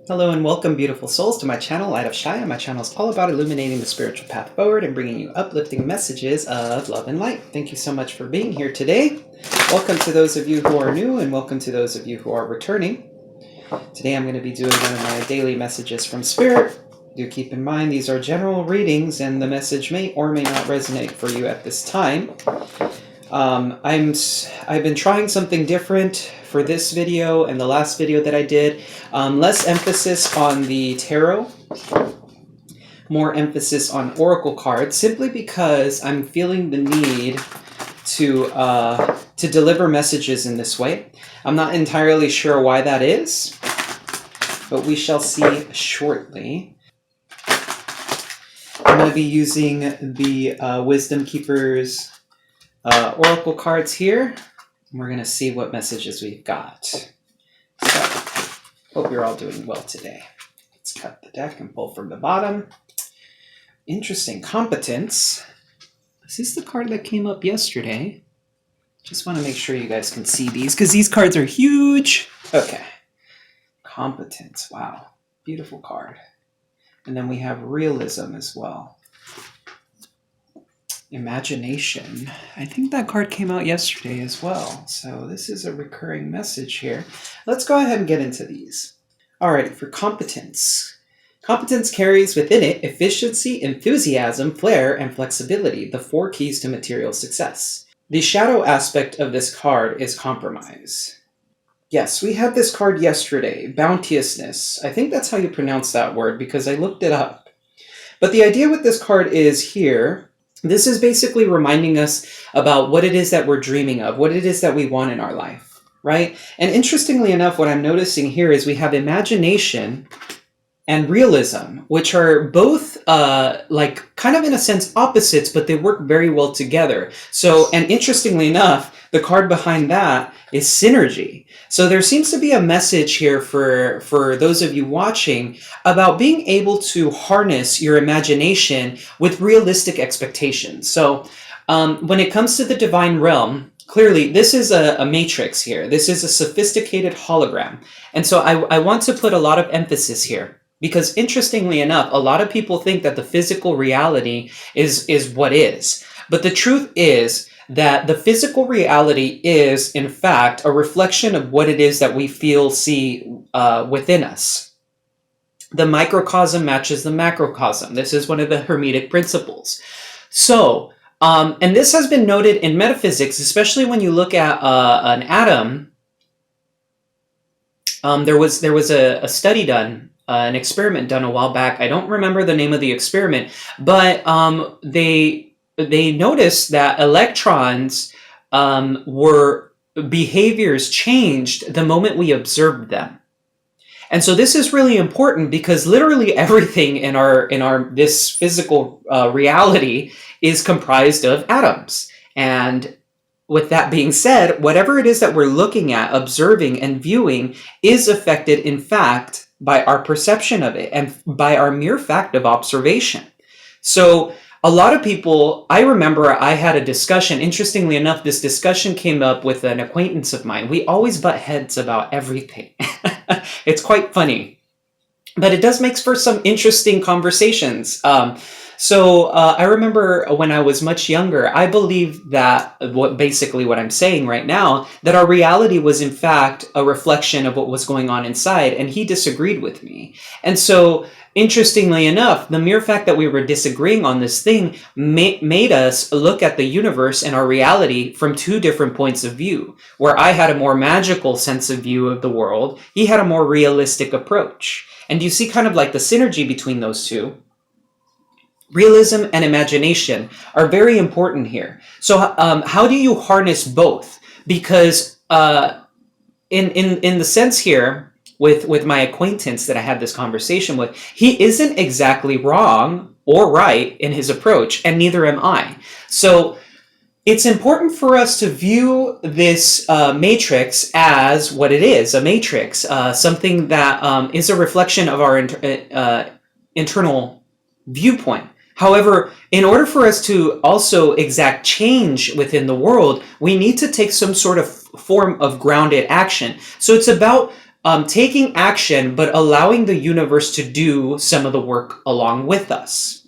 Hello and welcome, beautiful souls, to my channel, Light of Shaya. My channel is all about illuminating the spiritual path forward and bringing you uplifting messages of love and light. Thank you so much for being here today. Welcome to those of you who are new and welcome to those of you who are returning. Today I'm going to be doing one of my daily messages from Spirit. Do keep in mind these are general readings and the message may or may not resonate for you at this time. I've been trying something different for this video and the last video that I did. Less emphasis on the tarot, more emphasis on oracle cards, simply because I'm feeling the need to deliver messages in this way. I'm not entirely sure why that is, but we shall see shortly. I'm going to be using the Wisdom Keepers oracle cards here. We're going to see what messages we've got. So, hope you're all doing well today. Let's cut the deck and pull from the bottom. Interesting. Competence. Is this the card that came up yesterday? Just want to make sure you guys can see these, because these cards are huge. Okay. Competence. Wow. Beautiful card. And then we have realism as well. Imagination. I think that card came out yesterday as well. So this is a recurring message here. Let's go ahead and get into these. Alrighty, for competence. Competence carries within it efficiency, enthusiasm, flair, and flexibility, the 4 keys to material success. The shadow aspect of this card is compromise. Yes, we had this card yesterday, bounteousness. I think that's how you pronounce that word because I looked it up. But the idea with this card is here, this is basically reminding us about what it is that we're dreaming of, what it is that we want in our life, right? And interestingly enough, what I'm noticing here is we have imagination and realism, which are both like kind of in a sense opposites, but they work very well together. So, and interestingly enough, the card behind that is synergy. So there seems to be a message here for those of you watching about being able to harness your imagination with realistic expectations. So when it comes to the divine realm, clearly this is a matrix here. This is a sophisticated hologram. And so I want to put a lot of emphasis here. Because interestingly enough, a lot of people think that the physical reality is what is. But the truth is that the physical reality is, in fact, a reflection of what it is that we see within us. The microcosm matches the macrocosm. This is one of the Hermetic principles. So, and this has been noted in metaphysics, especially when you look at an atom. There was a study done, an experiment done a while back. I don't remember the name of the experiment, but they noticed that electrons behaviors changed the moment we observed them. And so this is really important because literally everything in this physical reality is comprised of atoms. And with that being said, whatever it is that we're looking at, observing, and viewing is affected, in fact, by our perception of it and by our mere fact of observation. So a lot of people, I remember I had a discussion. Interestingly enough, this discussion came up with an acquaintance of mine. We always butt heads about everything. It's quite funny, but it does make for some interesting conversations. So I remember when I was much younger, I believed that basically what I'm saying right now, that our reality was in fact a reflection of what was going on inside, and he disagreed with me. And so interestingly enough, the mere fact that we were disagreeing on this thing made us look at the universe and our reality from 2 different points of view, where I had a more magical sense of view of the world, he had a more realistic approach. And you see kind of like the synergy between those two. Realism and imagination are very important here. So how do you harness both? Because in the sense here, with my acquaintance that I had this conversation with, he isn't exactly wrong or right in his approach, and neither am I. So it's important for us to view this matrix as what it is, a matrix, something that is a reflection of our internal viewpoint. However, in order for us to also exact change within the world, we need to take some sort of form of grounded action. So it's about taking action, but allowing the universe to do some of the work along with us.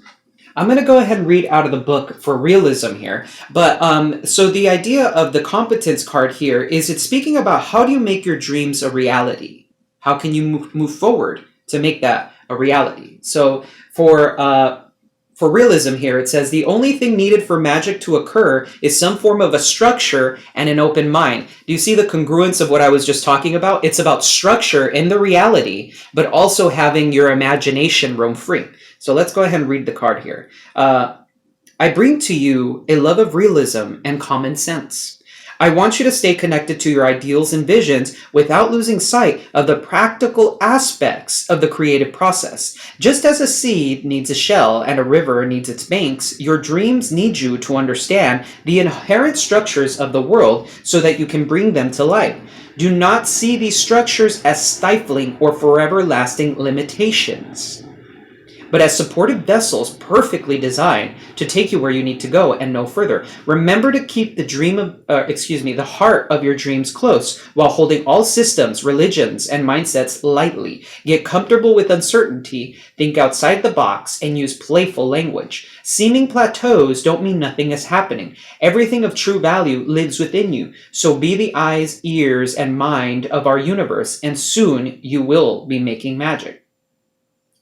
I'm going to go ahead and read out of the book for realism here. But so the idea of the competence card here is it's speaking about how do you make your dreams a reality? How can you move forward to make that a reality? So for realism here, it says the only thing needed for magic to occur is some form of a structure and an open mind. Do you see the congruence of what I was just talking about? It's about structure in the reality, but also having your imagination roam free. So let's go ahead and read the card here. I bring to you a love of realism and common sense. I want you to stay connected to your ideals and visions without losing sight of the practical aspects of the creative process. Just as a seed needs a shell and a river needs its banks, your dreams need you to understand the inherent structures of the world so that you can bring them to life. Do not see these structures as stifling or forever lasting limitations, but as supportive vessels perfectly designed to take you where you need to go and no further. Remember to keep the heart of your dreams close while holding all systems, religions, and mindsets lightly. Get comfortable with uncertainty, think outside the box, and use playful language. Seeming plateaus don't mean nothing is happening. Everything of true value lives within you. So be the eyes, ears, and mind of our universe, and soon you will be making magic.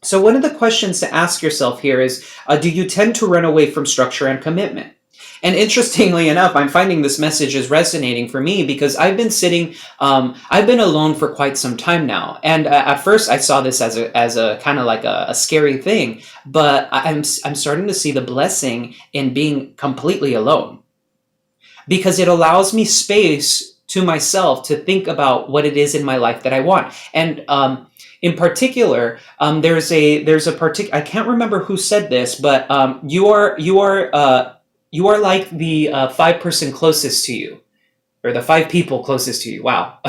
So one of the questions to ask yourself here is, do you tend to run away from structure and commitment? And interestingly enough, I'm finding this message is resonating for me because I've been alone for quite some time now. And at first I saw this as a kind of like a scary thing, but I'm starting to see the blessing in being completely alone, because it allows me space to myself to think about what it is in my life that I want. And in particular, there's a particular, I can't remember who said this, but you are like the 5 person closest to you, or the 5 people closest to you. Wow.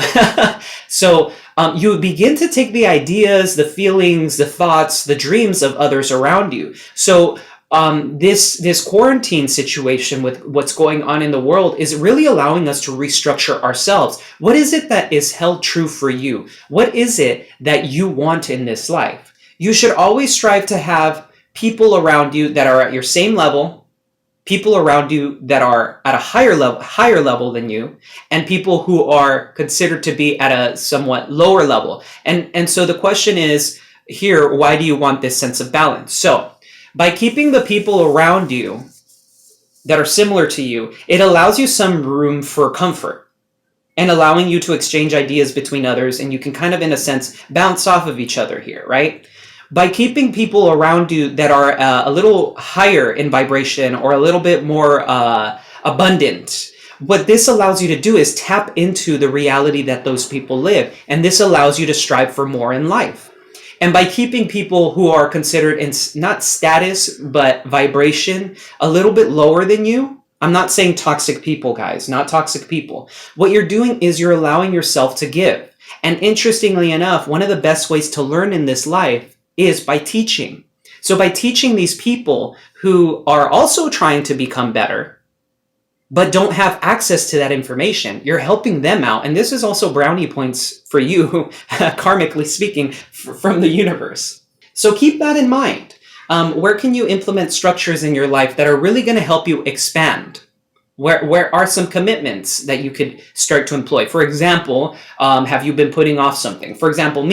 So you begin to take the ideas, the feelings, the thoughts, the dreams of others around you. So this quarantine situation with what's going on in the world is really allowing us to restructure ourselves. What is it that is held true for you? What is it that you want in this life? You should always strive to have people around you that are at your same level, people around you that are at a higher level than you, and people who are considered to be at a somewhat lower level. And so the question is here, why do you want this sense of balance? So by keeping the people around you that are similar to you, it allows you some room for comfort and allowing you to exchange ideas between others, and you can kind of, in a sense, bounce off of each other here, right? By keeping people around you that are a little higher in vibration or a little bit more abundant, what this allows you to do is tap into the reality that those people live, and this allows you to strive for more in life. And by keeping people who are considered in not status, but vibration, a little bit lower than you, I'm not saying toxic people, guys, not toxic people. What you're doing is you're allowing yourself to give. And interestingly enough, one of the best ways to learn in this life is by teaching. So by teaching these people who are also trying to become better, but don't have access to that information, you're helping them out. And this is also brownie points for you, karmically speaking, from the universe. So keep that in mind. Where can you implement structures in your life that are really going to help you expand? Where are some commitments that you could start to employ? For example, have you been putting off something? For example,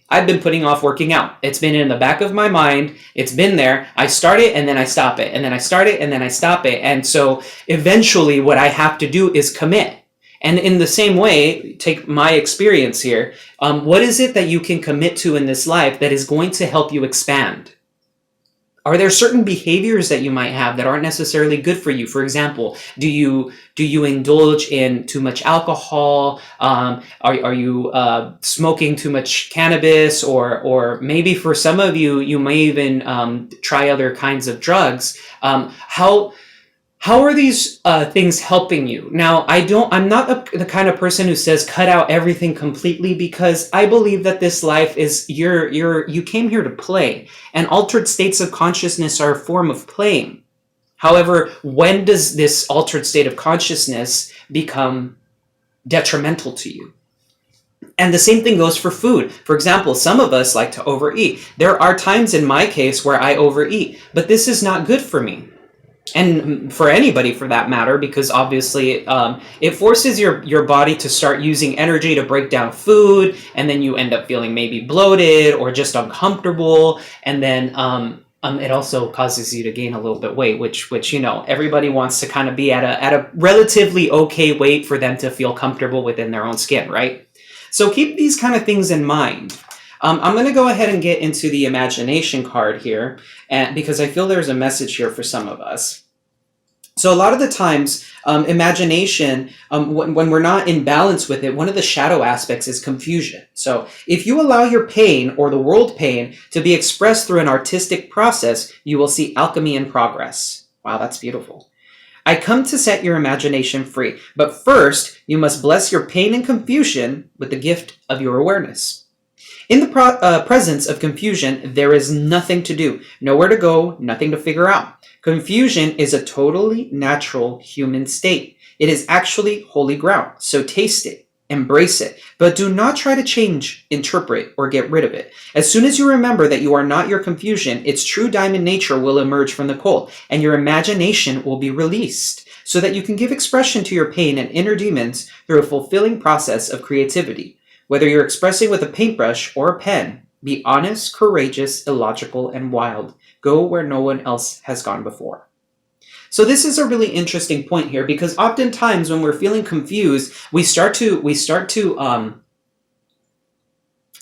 I've been putting off working out. It's been in the back of my mind. It's been there. I start it and then I stop it. And then I start it and then I stop it. And so eventually what I have to do is commit. And in the same way, take my experience here. What is it that you can commit to in this life that is going to help you expand? Are there certain behaviors that you might have that aren't necessarily good for you? For example, do you indulge in too much alcohol? Are you smoking too much cannabis? Or maybe for some of you, you may even try other kinds of drugs. How are these things helping you? Now, I'm not the kind of person who says cut out everything completely, because I believe that this life is, you came here to play, and altered states of consciousness are a form of playing. However, when does this altered state of consciousness become detrimental to you? And the same thing goes for food. For example, some of us like to overeat. There are times in my case where I overeat, but this is not good for me. And for anybody for that matter, because obviously it forces your body to start using energy to break down food, and then you end up feeling maybe bloated or just uncomfortable, and then it also causes you to gain a little bit weight, which everybody wants to kind of be at a relatively okay weight for them to feel comfortable within their own skin, right? So keep these kind of things in mind. I'm going to go ahead and get into the imagination card here, because I feel there's a message here for some of us. So a lot of the times, imagination, when we're not in balance with it, one of the shadow aspects is confusion. So if you allow your pain or the world pain to be expressed through an artistic process, you will see alchemy in progress. Wow, that's beautiful. I come to set your imagination free, but first you must bless your pain and confusion with the gift of your awareness. In the presence of confusion, there is nothing to do, nowhere to go, nothing to figure out. Confusion is a totally natural human state. It is actually holy ground, so taste it, embrace it, but do not try to change, interpret, or get rid of it. As soon as you remember that you are not your confusion, its true diamond nature will emerge from the cold, and your imagination will be released, so that you can give expression to your pain and inner demons through a fulfilling process of creativity. Whether you're expressing with a paintbrush or a pen, be honest, courageous, illogical, and wild. Go where no one else has gone before. So this is a really interesting point here, because oftentimes when we're feeling confused, we start to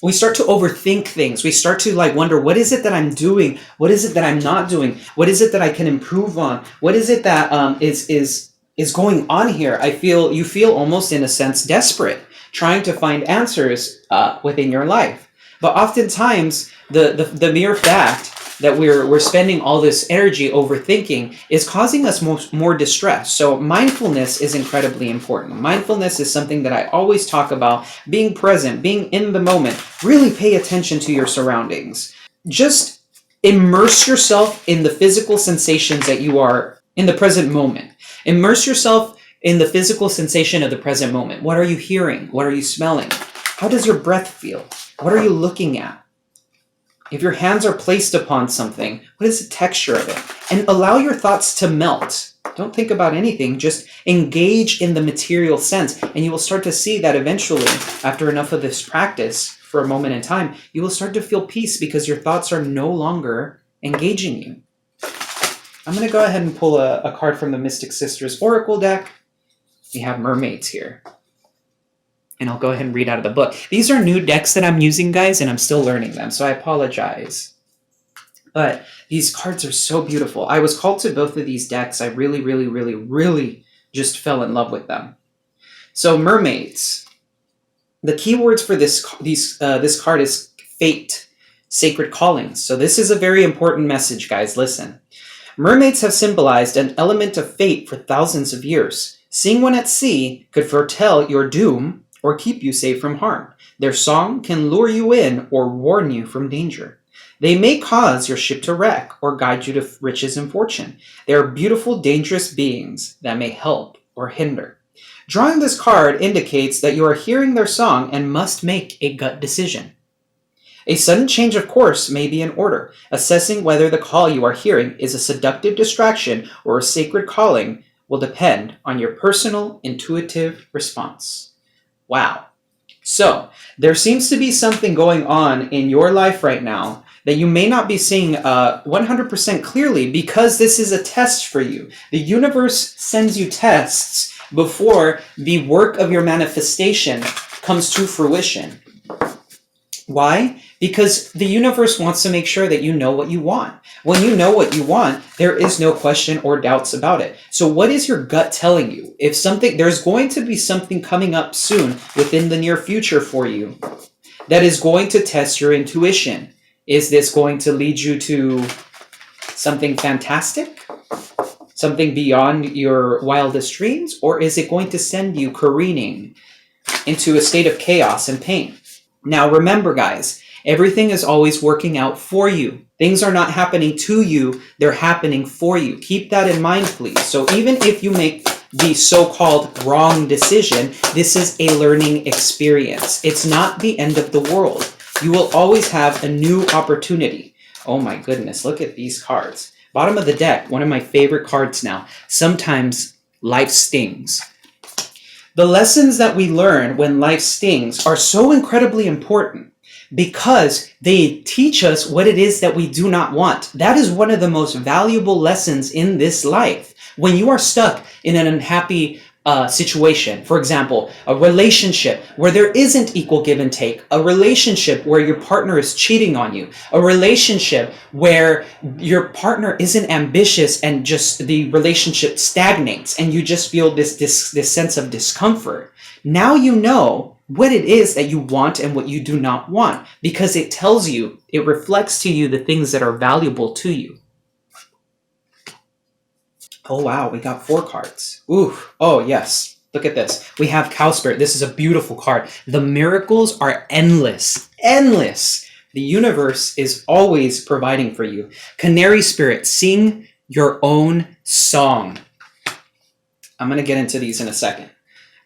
overthink things. We start to wonder, what is it that I'm doing? What is it that I'm not doing? What is it that I can improve on? What is it that is going on here? You feel almost in a sense desperate, trying to find answers within your life. But oftentimes, the mere fact that we're spending all this energy overthinking is causing us more distress. So mindfulness is incredibly important. Mindfulness is something that I always talk about, being present, being in the moment. Really pay attention to your surroundings. Just immerse yourself in the physical sensations that you are in the present moment. Immerse yourself in the physical sensation of the present moment. What are you hearing? What are you smelling? How does your breath feel? What are you looking at? If your hands are placed upon something, what is the texture of it? And allow your thoughts to melt. Don't think about anything. Just engage in the material sense. And you will start to see that eventually, after enough of this practice for a moment in time, you will start to feel peace because your thoughts are no longer engaging you. I'm going to go ahead and pull a card from the Mystic Sisters Oracle deck. We have mermaids here. And I'll go ahead and read out of the book. These are new decks that I'm using, guys, and I'm still learning them, so I apologize. But these cards are so beautiful. I was called to both of these decks. I really, really, really, really just fell in love with them. So mermaids. The keywords for this card is fate, sacred callings. So this is a very important message, guys. Listen. Mermaids have symbolized an element of fate for thousands of years. Seeing one at sea could foretell your doom or keep you safe from harm. Their song can lure you in or warn you from danger. They may cause your ship to wreck or guide you to riches and fortune. They are beautiful, dangerous beings that may help or hinder. Drawing this card indicates that you are hearing their song and must make a gut decision. A sudden change of course may be in order. Assessing whether the call you are hearing is a seductive distraction or a sacred calling will depend on your personal, intuitive response. Wow. So, there seems to be something going on in your life right now that you may not be seeing 100% clearly, because this is a test for you. The universe sends you tests before the work of your manifestation comes to fruition. Why? Because the universe wants to make sure that you know what you want. When you know what you want, there is no question or doubts about it. So what is your gut telling you? There's going to be something coming up soon within the near future for you that is going to test your intuition. Is this going to lead you to something fantastic? Something beyond your wildest dreams? Or is it going to send you careening into a state of chaos and pain? Now remember, guys, everything is always working out for you. Things are not happening to you, they're happening for you. Keep that in mind, please. So even if you make the so-called wrong decision. This is a learning experience. It's not the end of the world. You will always have a new opportunity. Oh my goodness, look at these cards. Bottom of the deck, one of my favorite cards now. Sometimes life stings. The lessons that we learn when life stings are so incredibly important because they teach us what it is that we do not want. That is one of the most valuable lessons in this life. When you are stuck in an unhappy situation, for example, a relationship where there isn't equal give and take, a relationship where your partner is cheating on you, a relationship where your partner isn't ambitious and just the relationship stagnates and you just feel this sense of discomfort. Now you know what it is that you want and what you do not want because it tells you, it reflects to you the things that are valuable to you. Oh, wow, we got 4 cards. Ooh, oh, yes. Look at this. We have Cow Spirit. This is a beautiful card. The miracles are endless. Endless. The universe is always providing for you. Canary Spirit, sing your own song. I'm going to get into these in a second.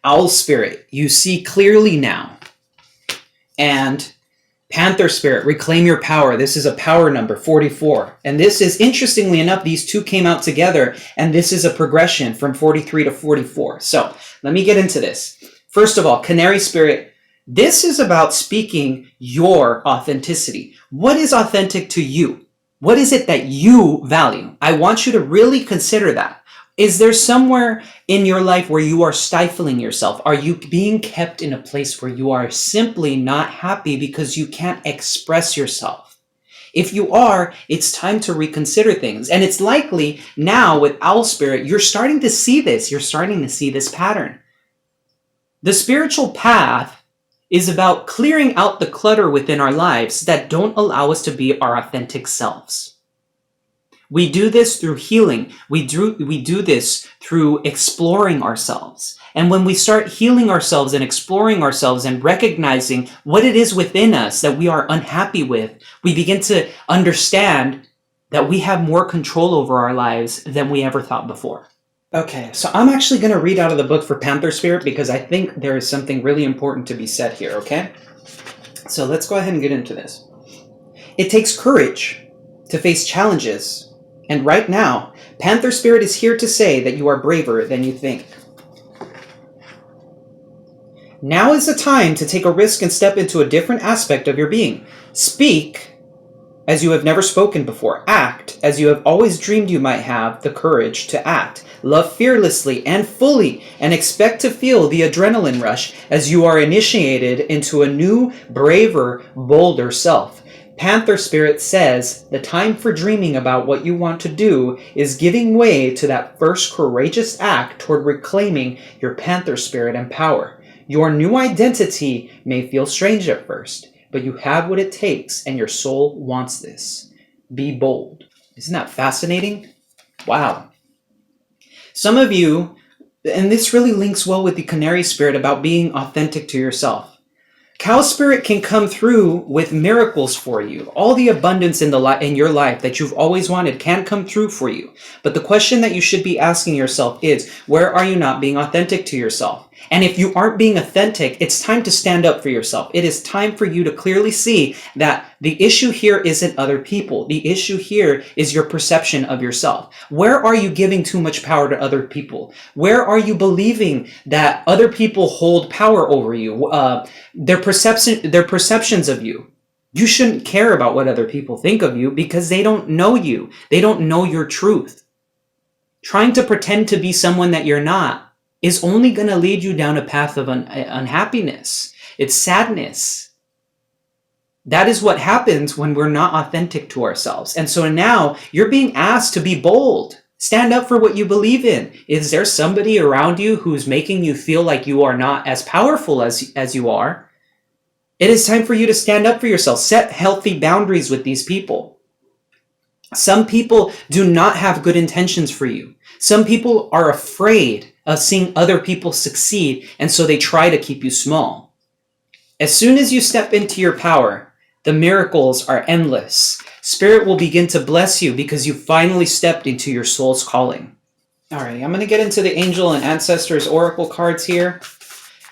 Owl Spirit, you see clearly now. And Panther Spirit, reclaim your power. This is a power number, 44. And this is, interestingly enough, these two came out together, and this is a progression from 43 to 44. So let me get into this. First of all, Canary Spirit, this is about speaking your authenticity. What is authentic to you? What is it that you value? I want you to really consider that. Is there somewhere in your life where you are stifling yourself? Are you being kept in a place where you are simply not happy because you can't express yourself? If you are, it's time to reconsider things. And it's likely now with Owl Spirit, you're starting to see this. You're starting to see this pattern. The spiritual path is about clearing out the clutter within our lives that don't allow us to be our authentic selves. We do this through healing. We do this through exploring ourselves. And when we start healing ourselves and exploring ourselves and recognizing what it is within us that we are unhappy with, we begin to understand that we have more control over our lives than we ever thought before. Okay, so I'm actually going to read out of the book for Panther Spirit because I think there is something really important to be said here, okay? So let's go ahead and get into this. It takes courage to face challenges. And right now, Panther Spirit is here to say that you are braver than you think. Now is the time to take a risk and step into a different aspect of your being. Speak as you have never spoken before. Act as you have always dreamed you might have the courage to act. Love fearlessly and fully, and expect to feel the adrenaline rush as you are initiated into a new, braver, bolder self. Panther Spirit says the time for dreaming about what you want to do is giving way to that first courageous act toward reclaiming your Panther Spirit and power. Your new identity may feel strange at first, but you have what it takes and your soul wants this. Be bold. Isn't that fascinating? Wow. Some of you, and this really links well with the Canary Spirit about being authentic to yourself. Cow Spirit can come through with miracles for you. All the abundance in your life that you've always wanted can come through for you. But the question that you should be asking yourself is, where are you not being authentic to yourself? And if you aren't being authentic, it's time to stand up for yourself. It is time for you to clearly see that the issue here isn't other people. The issue here is your perception of yourself. Where are you giving too much power to other people? Where are you believing that other people hold power over you? Their perceptions of you. You shouldn't care about what other people think of you because they don't know you. They don't know your truth. Trying to pretend to be someone that you're not is only going to lead you down a path of unhappiness. It's sadness. That is what happens when we're not authentic to ourselves. And so now you're being asked to be bold. Stand up for what you believe in. Is there somebody around you who's making you feel like you are not as powerful as you are? It is time for you to stand up for yourself. Set healthy boundaries with these people. Some people do not have good intentions for you. Some people are afraid of seeing other people succeed, and so they try to keep you small. As soon as you step into your power, the miracles are endless. Spirit will begin to bless you because you finally stepped into your soul's calling. All right, I'm going to get into the Angel and Ancestors Oracle cards here,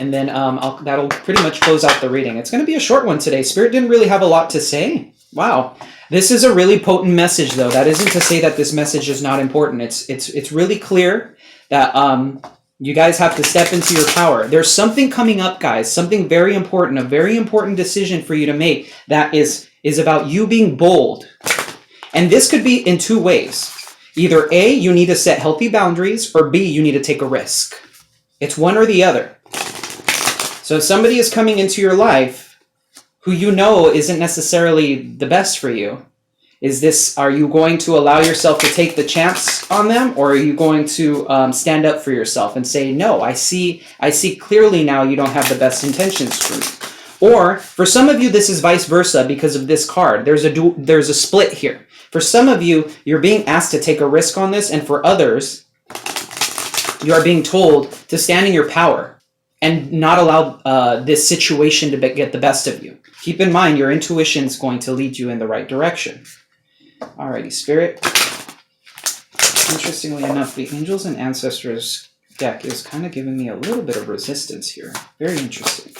and then that'll pretty much close out the reading. It's going to be a short one today. Spirit didn't really have a lot to say. Wow. This is a really potent message, though. That isn't to say that this message is not important. It's really clear that you guys have to step into your power. There's something coming up, guys, something very important, a very important decision for you to make that is about you being bold. And this could be in two ways. Either A, you need to set healthy boundaries, or B, you need to take a risk. It's one or the other. So if somebody is coming into your life who you know isn't necessarily the best for you, are you going to allow yourself to take the chance on them, or are you going to stand up for yourself and say, no, I see clearly now you don't have the best intentions for me? Or for some of you, this is vice versa because of this card. There's a split here. For some of you, you're being asked to take a risk on this, and for others, you are being told to stand in your power and not allow this situation to get the best of you. Keep in mind, your intuition is going to lead you in the right direction. Alrighty, Spirit. Interestingly enough, the Angels and Ancestors deck is kind of giving me a little bit of resistance here. Very interesting.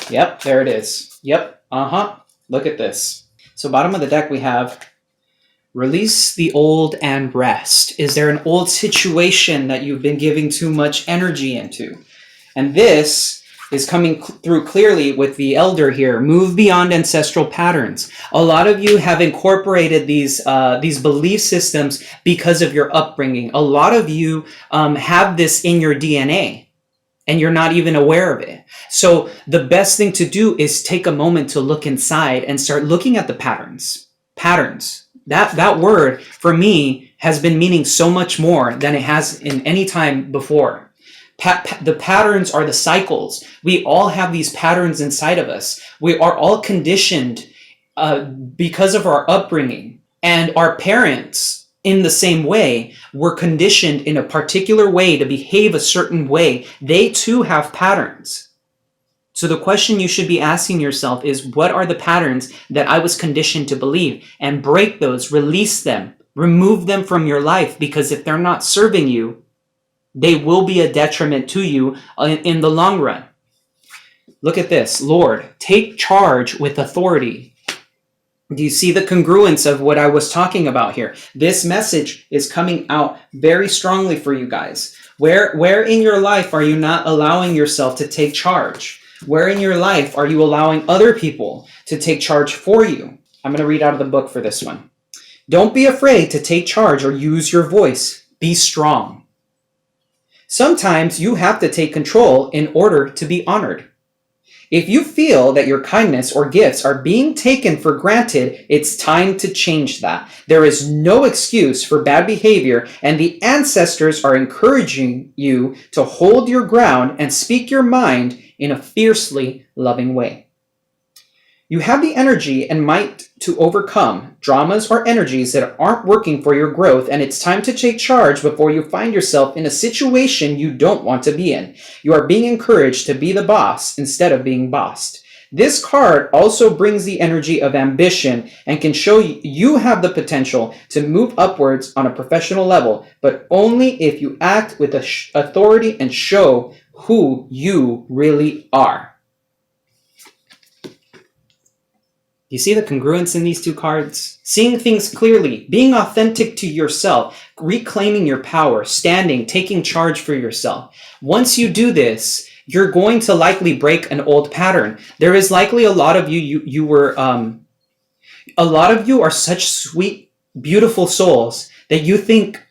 Yep, there it is. Yep, Look at this. So bottom of the deck we have release the old and rest. Is there an old situation that you've been giving too much energy into? And this is coming through clearly with the Elder here. Move beyond ancestral patterns. A lot of you have incorporated these belief systems because of your upbringing. A lot of you have this in your DNA, and you're not even aware of it. So the best thing to do is take a moment to look inside and start looking at the patterns. Patterns. That word, for me, has been meaning so much more than it has in any time before. The patterns are the cycles. We all have these patterns inside of us. We are all conditioned because of our upbringing. And our parents, in the same way, were conditioned in a particular way to behave a certain way. They too have patterns. So the question you should be asking yourself is, what are the patterns that I was conditioned to believe? And break those, release them, remove them from your life, because if they're not serving you, they will be a detriment to you in the long run. Look at this. Lord, take charge with authority. Do you see the congruence of what I was talking about here? This message is coming out very strongly for you guys. Where in your life are you not allowing yourself to take charge? Where in your life are you allowing other people to take charge for you? I'm going to read out of the book for this one. Don't be afraid to take charge or use your voice. Be strong. Sometimes you have to take control in order to be honored. If you feel that your kindness or gifts are being taken for granted, it's time to change that. There is no excuse for bad behavior, and the ancestors are encouraging you to hold your ground and speak your mind in a fiercely loving way. You have the energy and might to overcome dramas or energies that aren't working for your growth, and it's time to take charge before you find yourself in a situation you don't want to be in. You are being encouraged to be the boss instead of being bossed. This card also brings the energy of ambition and can show you have the potential to move upwards on a professional level, but only if you act with authority and show who you really are. You see the congruence in these two cards? Seeing things clearly, being authentic to yourself, reclaiming your power, standing, taking charge for yourself. Once you do this, you're going to likely break an old pattern. There is likely a lot of a lot of you are such sweet, beautiful souls that you think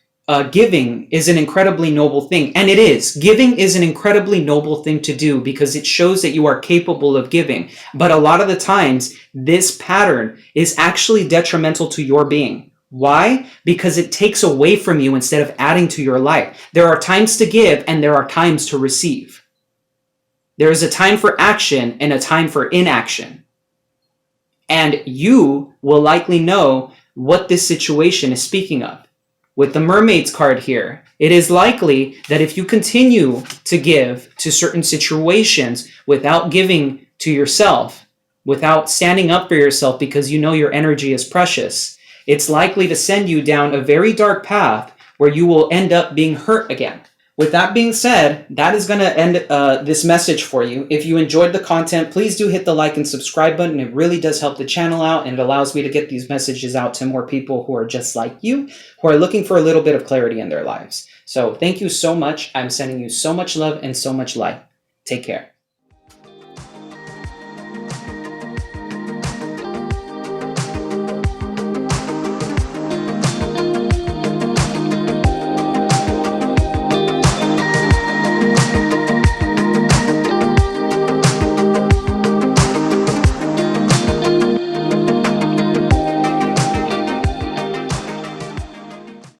giving is an incredibly noble thing. And it is. Giving is an incredibly noble thing to do because it shows that you are capable of giving. But a lot of the times, this pattern is actually detrimental to your being. Why? Because it takes away from you instead of adding to your life. There are times to give and there are times to receive. There is a time for action and a time for inaction. And you will likely know what this situation is speaking of. with the mermaid's card here, it is likely that if you continue to give to certain situations without giving to yourself, without standing up for yourself because you know your energy is precious, it's likely to send you down a very dark path where you will end up being hurt again. With that being said, that is going to end this message for you. If you enjoyed the content, please do hit the like and subscribe button. It really does help the channel out, and it allows me to get these messages out to more people who are just like you, who are looking for a little bit of clarity in their lives. So thank you so much. I'm sending you so much love and so much light. Take care.